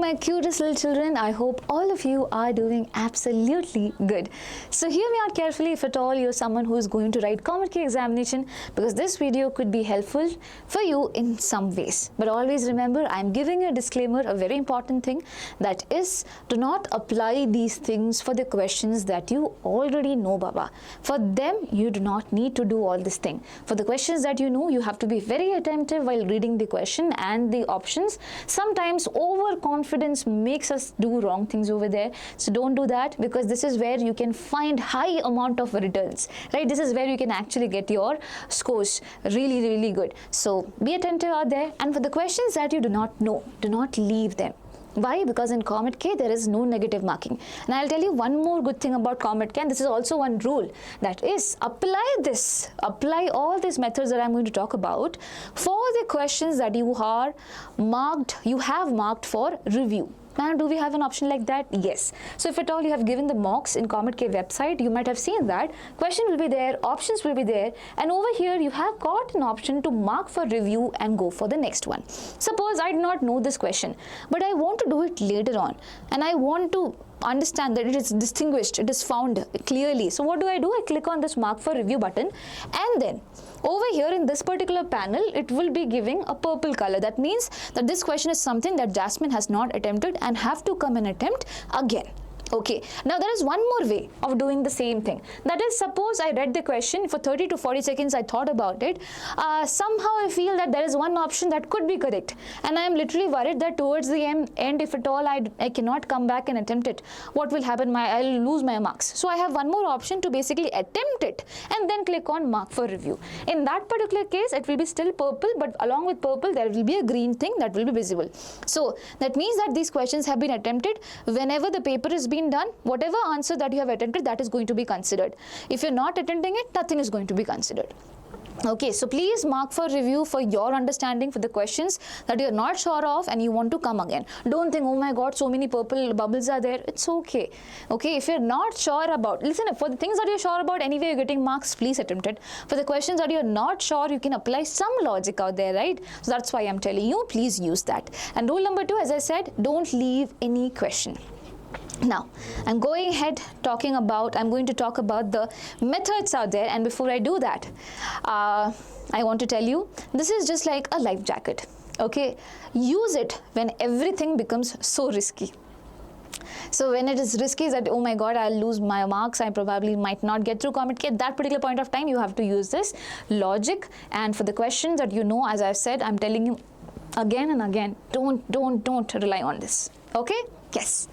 my cutest little children. I hope all of you are doing absolutely good. So hear me out carefully if at all you're someone who is going to write COMEDK examination, because this video could be helpful for you in some ways. But always remember, I'm giving a disclaimer, a very important thing, that is, do not apply these things for the questions that you already know, Baba. For them, you do not need to do all this thing. For the questions that you know, you have to be very attentive while reading the question and the options. Sometimes overconfidence makes us do wrong things over there, so don't do that, because this is where you can find high amount of returns, right? This is where you can actually get your scores really good. So be attentive out there, and for the questions that you do not know, do not leave them. Why? Because in COMEDK there is no negative marking. And I'll tell you one more good thing about COMEDK, and this is also one rule, that is, apply all these methods that I'm going to talk about for the questions that you have marked for review. Now, do we have an option like that? Yes. So if at all you have given the mocks in COMEDK website, you might have seen that question will be there, options will be there, and over here you have got an option to mark for review and go for the next one. Suppose I do not know this question, but I want to do it later on, and I want to understand that it is distinguished, it is found clearly. So what do? I click on this mark for review button, and then over here in this particular panel, it will be giving a purple color. That means that this question is something that Jasmine has not attempted and have to come and attempt again. Okay, now there is one more way of doing the same thing. That is, suppose I read the question for 30 to 40 seconds, I thought about it. Somehow I feel that there is one option that could be correct, and I am literally worried that towards the end, if at all I cannot come back and attempt it, what will happen? I'll lose my marks. So I have one more option to basically attempt it and then click on mark for review. In that particular case, it will be still purple, but along with purple, there will be a green thing that will be visible. So that means that these questions have been attempted. Whenever the paper is being done, whatever answer that you have attempted, that is going to be considered. If you're not attempting it, nothing is going to be considered. Okay, so please mark for review for your understanding, for the questions that you're not sure of and you want to come again. Don't think, oh my god, so many purple bubbles are there. It's okay. Okay, if you're not sure about, listen, for the things that you're sure about, anyway you're getting marks, please attempt it. For the questions that you're not sure, you can apply some logic out there, right? So that's why I'm telling you, please use that. And rule number 2, as I said, don't leave any question. Now, I'm going ahead I'm going to talk about the methods out there, and before I do that, I want to tell you, this is just like a life jacket, okay? Use it when everything becomes so risky. So when it is risky that, oh my god, I'll lose my marks, I probably might not get through COMEDK, at that particular point of time, you have to use this logic. And for the questions that you know, as I've said, I'm telling you again and again, don't rely on this, okay? Yes.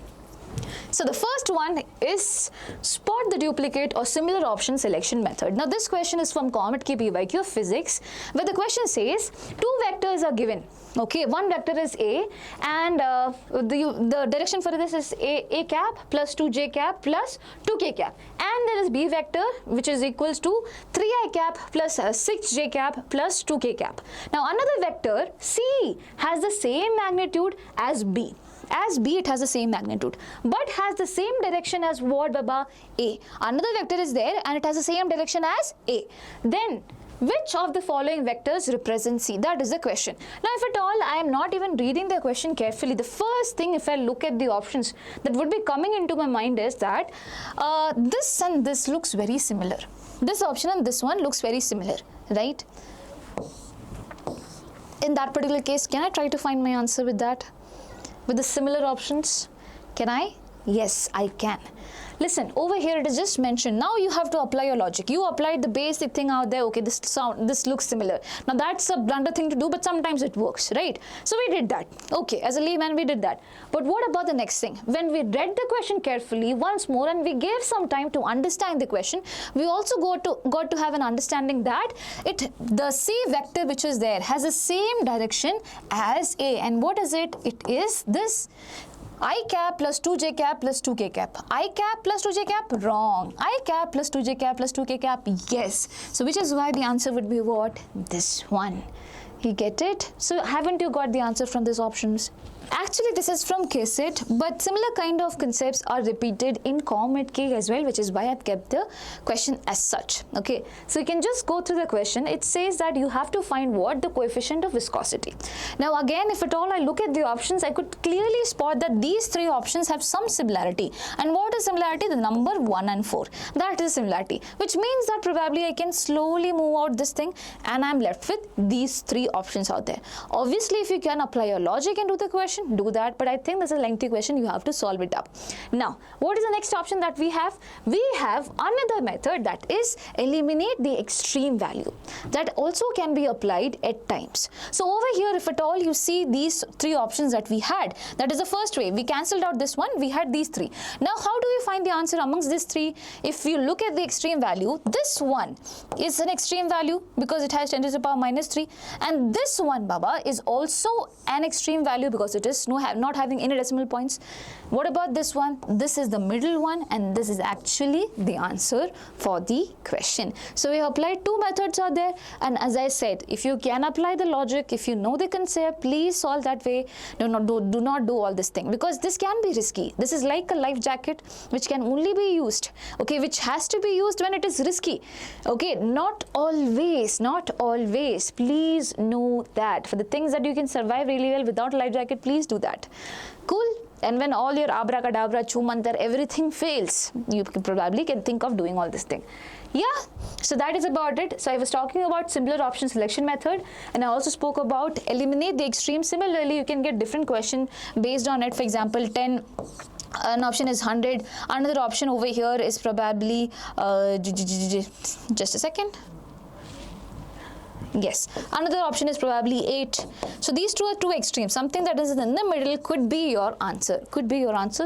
So the first one is spot the duplicate or similar option selection method. Now this question is from COMEDK PYQ Physics, where the question says 2 vectors are given. Okay, one vector is A, and the direction for this is A cap plus 2J cap plus 2K cap, and there is B vector which is equals to 3I cap plus 6J cap plus 2K cap. Now another vector C has the same magnitude as B. As B, it has the same magnitude, but has the same direction as what, Baba? A. Another vector is there and it has the same direction as A. Then, which of the following vectors represent C? That is the question. Now, if at all I am not even reading the question carefully, the first thing, if I look at the options that would be coming into my mind is that this and this looks very similar. This option and this one looks very similar, right? In that particular case, can I try to find my answer with that? With the similar options? Can I? Yes, I can. Listen, over here it is just mentioned. Now you have to apply your logic. You applied the basic thing out there. Okay, this looks similar. Now that's a blunder thing to do, but sometimes it works, right? So we did that. Okay, as a layman we did that. But what about the next thing? When we read the question carefully once more and we gave some time to understand the question, we also got to have an understanding that the C vector which is there has the same direction as A. And what is it? It is this I cap plus 2J cap plus 2K cap. I cap plus 2J cap? Wrong. I cap plus 2J cap plus 2K cap? Yes. So which is why the answer would be what? This one. You get it? So haven't you got the answer from these options? Actually, this is from KCET, but similar kind of concepts are repeated in COMEDK as well, which is why I've kept the question as such. Okay, so you can just go through the question. It says that you have to find what? The coefficient of viscosity. Now again, if at all I look at the options, I could clearly spot that these three options have some similarity. And what is similarity? The number 1 and 4. That is similarity, which means that probably I can slowly move out this thing and I'm left with these three options out there. Obviously, if you can apply your logic into the question, do that, but I think this is a lengthy question. You have to solve it up. Now, what is the next option that we have? We have another method, that is eliminate the extreme value. That also can be applied at times. So over here, if at all you see these three options that we had, that is the first way. We cancelled out this one, we had these three. Now, how do we find the answer amongst these three? If you look at the extreme value, this one is an extreme value because it has 10 to the power minus 3, and this one, Baba, is also an extreme value because it is not having any decimal points. What about this one? This is the middle one, and this is actually the answer for the question. So we have applied two methods out there, and as I said, if you can apply the logic, if you know the concept, please solve that way. Do not do all this thing, because this can be risky. This is like a life jacket which can only be used, okay, which has to be used when it is risky. Okay, not always. Please know that. For the things that you can survive really well without a life jacket, please do that. Cool. And when all your abracadabra, chumantar, everything fails, you probably can think of doing all this thing. Yeah, so that is about it. So I was talking about similar option selection method, and I also spoke about eliminate the extreme. Similarly, you can get different question based on it. For example, 10. An option is 100. Another option over here is probably just a second. Yes, another option is probably 8. So these two are two extremes. Something that is in the middle could be your answer.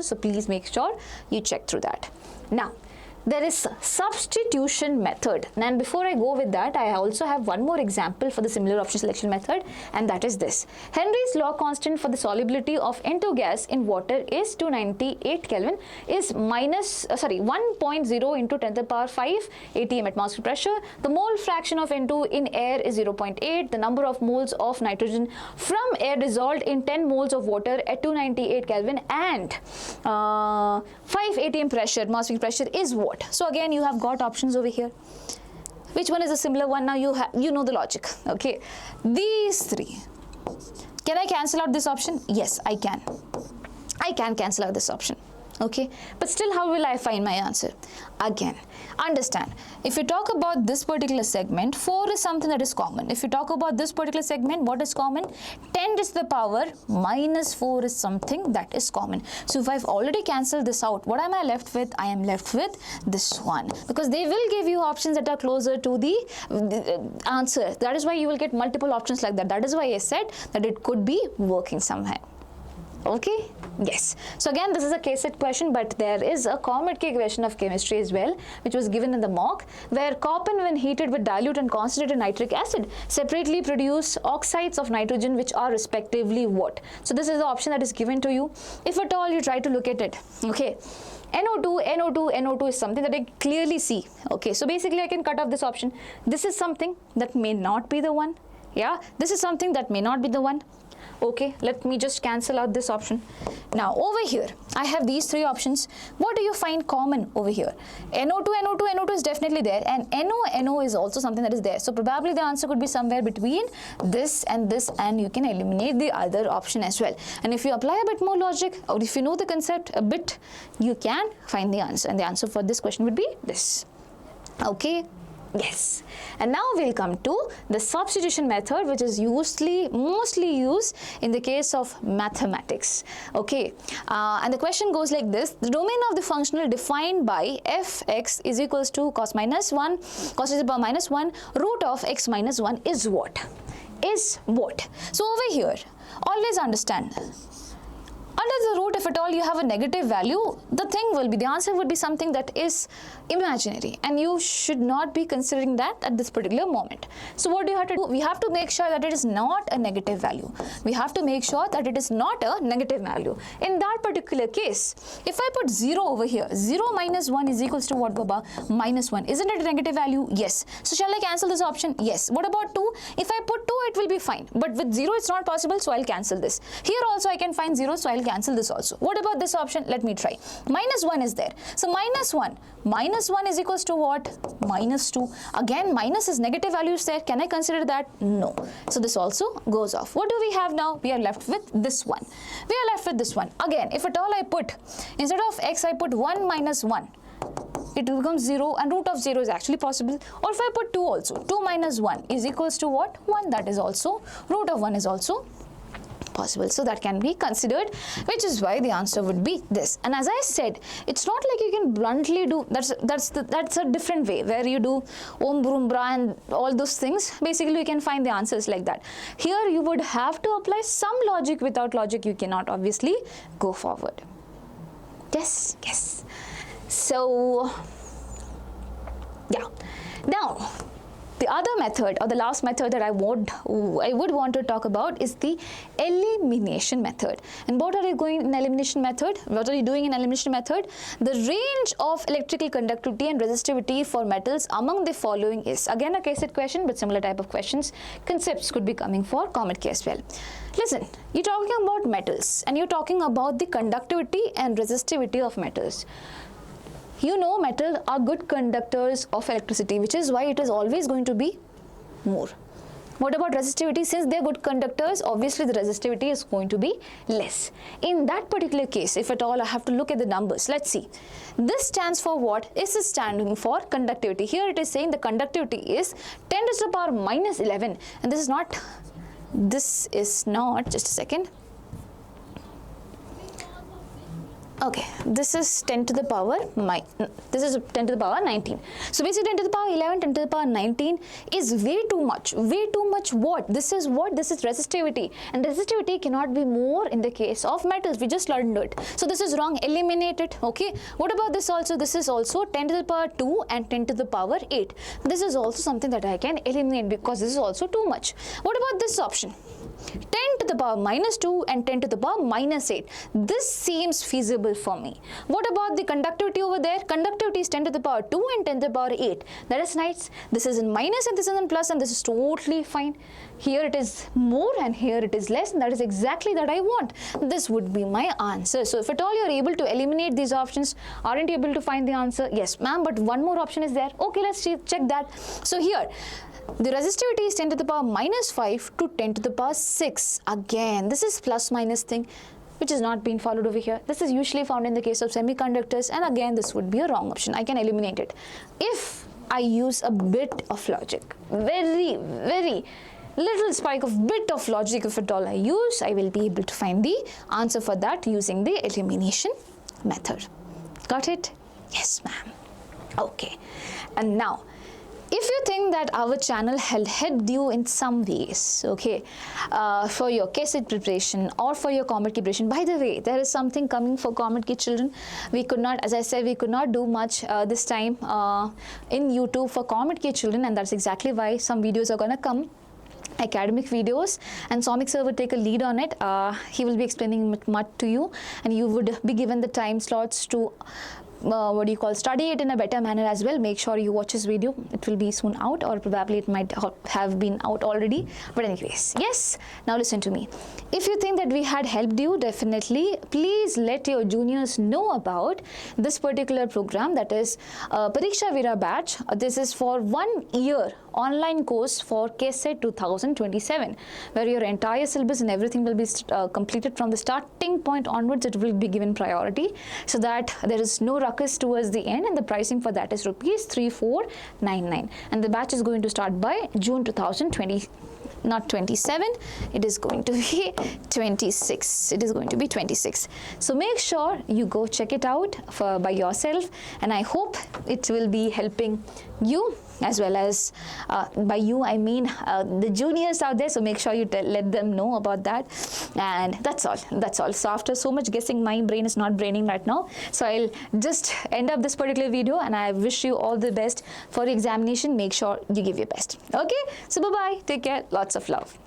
So please make sure you check through that. Now, there is substitution method, and before I go with that, I also have one more example for the similar option selection method, and that is this. Henry's law constant for the solubility of N2 gas in water is 298 Kelvin, is 1.0 into 10 to the power 5 atm atmospheric pressure. The mole fraction of N2 in air is 0.8. The number of moles of nitrogen from air dissolved in 10 moles of water at 298 Kelvin and 5 atm pressure, atmospheric pressure, is what? So again, you have got options over here. Which one is a similar one? Now you know the logic. Okay, these three. Can I cancel out this option? Yes, I can. I can cancel out this option. Okay, but still, how will I find my answer? Again, understand, if you talk about this particular segment, 4 is something that is common. If you talk about this particular segment, what is common? 10 to the power minus 4 is something that is common. So if I've already cancelled this out, what am I left with? I am left with this one, because they will give you options that are closer to the answer. That is why you will get multiple options like that. That is why I said that it could be working somewhere. Okay, yes. So again, this is a KCET question, but there is a COMEDK question of chemistry as well, which was given in the mock, where copper, when heated with dilute and concentrated nitric acid, separately produce oxides of nitrogen, which are respectively what? So this is the option that is given to you. If at all you try to look at it, okay, NO2 is something that I clearly see. Okay, so basically I can cut off this option. This is something that may not be the one. Yeah, this is something that may not be the one. Okay, let me just cancel out this option. Now over here, I have these three options. What do you find common over here? NO2 is definitely there, and NO is also something that is there. So probably the answer could be somewhere between this, and you can eliminate the other option as well. And if you apply a bit more logic, or if you know the concept a bit, you can find the answer. And the answer for this question would be this. Okay. Yes, and now we'll come to the substitution method, which is mostly used in the case of mathematics. Okay, and the question goes like this: the domain of the functional defined by fx is equals to cos minus 1, cos to the power minus 1, root of x minus 1 is what? So over here, always understand, Under the root, if at all you have a negative value, the answer would be something that is imaginary, and you should not be considering that at this particular moment. So what do you have to do? We have to make sure that it is not a negative value. We have to make sure that it is not a negative value. In that particular case, if I put 0 over here, 0 minus 1 is equals to what, Baba? Minus 1. Isn't it a negative value? Yes. So shall I cancel this option? Yes. What about 2? If I put 2, it will be fine. But with 0, it's not possible, so I'll cancel this. Here also I can find 0, so I'll cancel this also. What about this option? Let me try. Minus 1 is there. So minus 1. Minus 1 is equals to what? Minus 2. Again, minus is negative values there. Can I consider that? No. So this also goes off. What do we have now? We are left with this one. We are left with this one. Again, if at all I put, instead of x, I put 1 minus 1. It becomes 0, and root of 0 is actually possible. Or if I put 2 also, 2 minus 1 is equals to what? 1. That is also, root of 1 is also possible. So that can be considered, which is why the answer would be this. And as I said, it's not like you can bluntly do, that's a different way where you do om brum bra and all those things. Basically you can find the answers like that. Here you would have to apply some logic. Without logic you cannot obviously go forward. Yes, yes. So yeah, now the other method, or the last method that I would want to talk about, is the elimination method. And what are you going in elimination method? What are you doing in elimination method? The range of electrical conductivity and resistivity for metals among the following is. Again a KCET question, but similar type of questions, concepts could be coming for COMEDK as well. Listen, you're talking about metals and you're talking about the conductivity and resistivity of metals. You know metals are good conductors of electricity, which is why it is always going to be more. What about resistivity? Since they are good conductors, obviously the resistivity is going to be less. In that particular case, if at all I have to look at the numbers, let's see. This stands for what? This is standing for conductivity. Here it is saying the conductivity is 10 to the power minus 11. And this is not, just a second. Okay, this is 10 to the power, this is 10 to the power 19. So basically 10 to the power 11, 10 to the power 19 is way too much. Way too much what? This is what? This is resistivity. And resistivity cannot be more in the case of metals. We just learned it. So this is wrong. Eliminate it. Okay. What about this also? This is also 10 to the power 2 and 10 to the power 8. This is also something that I can eliminate because this is also too much. What about this option? 10 to the power minus 2 and 10 to the power minus 8. This seems feasible for me. What about the conductivity over there? Conductivity is 10 to the power 2 and 10 to the power 8. That is nice. This is in minus and this is in plus, and this is totally fine. Here it is more and here it is less, and that is exactly that I want. This would be my answer. So if at all you are able to eliminate these options, aren't you able to find the answer? Yes, ma'am, but one more option is there. Okay, let's check that. So here, the resistivity is 10 to the power minus 5 to 10 to the power 6. Again, this is plus minus thing, which is not being followed over here. This is usually found in the case of semiconductors, and again, this would be a wrong option. I can eliminate it. If I use a bit of logic, very, very little spike of bit of logic, if at all I use, I will be able to find the answer for that using the elimination method. Got it? Yes, ma'am. Okay. And now, if you think that our channel helped you in some ways, okay, for your KCET preparation or for your COMEDK preparation, by the way, there is something coming for COMEDK children. We could not, as I said, we could not do much this time in YouTube for COMEDK children, and that's exactly why some videos are gonna come. Academic videos, and Somik sir would take a lead on it. He will be explaining much to you, and you would be given the time slots to study it in a better manner as well. Make sure you watch his video. It will be soon out, or probably it might have been out already. But anyways, yes, now listen to me. If you think that we had helped you, definitely please let your juniors know about this particular program, that is Pariksha Veera batch. This is for 1 year online course for KCET 2027, where your entire syllabus and everything will be completed from the starting point onwards. It will be given priority so that there is no ruckus towards the end, and the pricing for that is rupees 3499, and the batch is going to start by June 2020. not 27, it is going to be 26. It is going to be 26. So make sure you go check it out by yourself, and I hope it will be helping you as well as by you I mean the juniors out there. So make sure you let them know about that, and that's all. So after so much guessing, my brain is not braining right now, so I'll just end up this particular video, and I wish you all the best for examination. Make sure you give your best. Okay, so bye bye, take care, lots of love.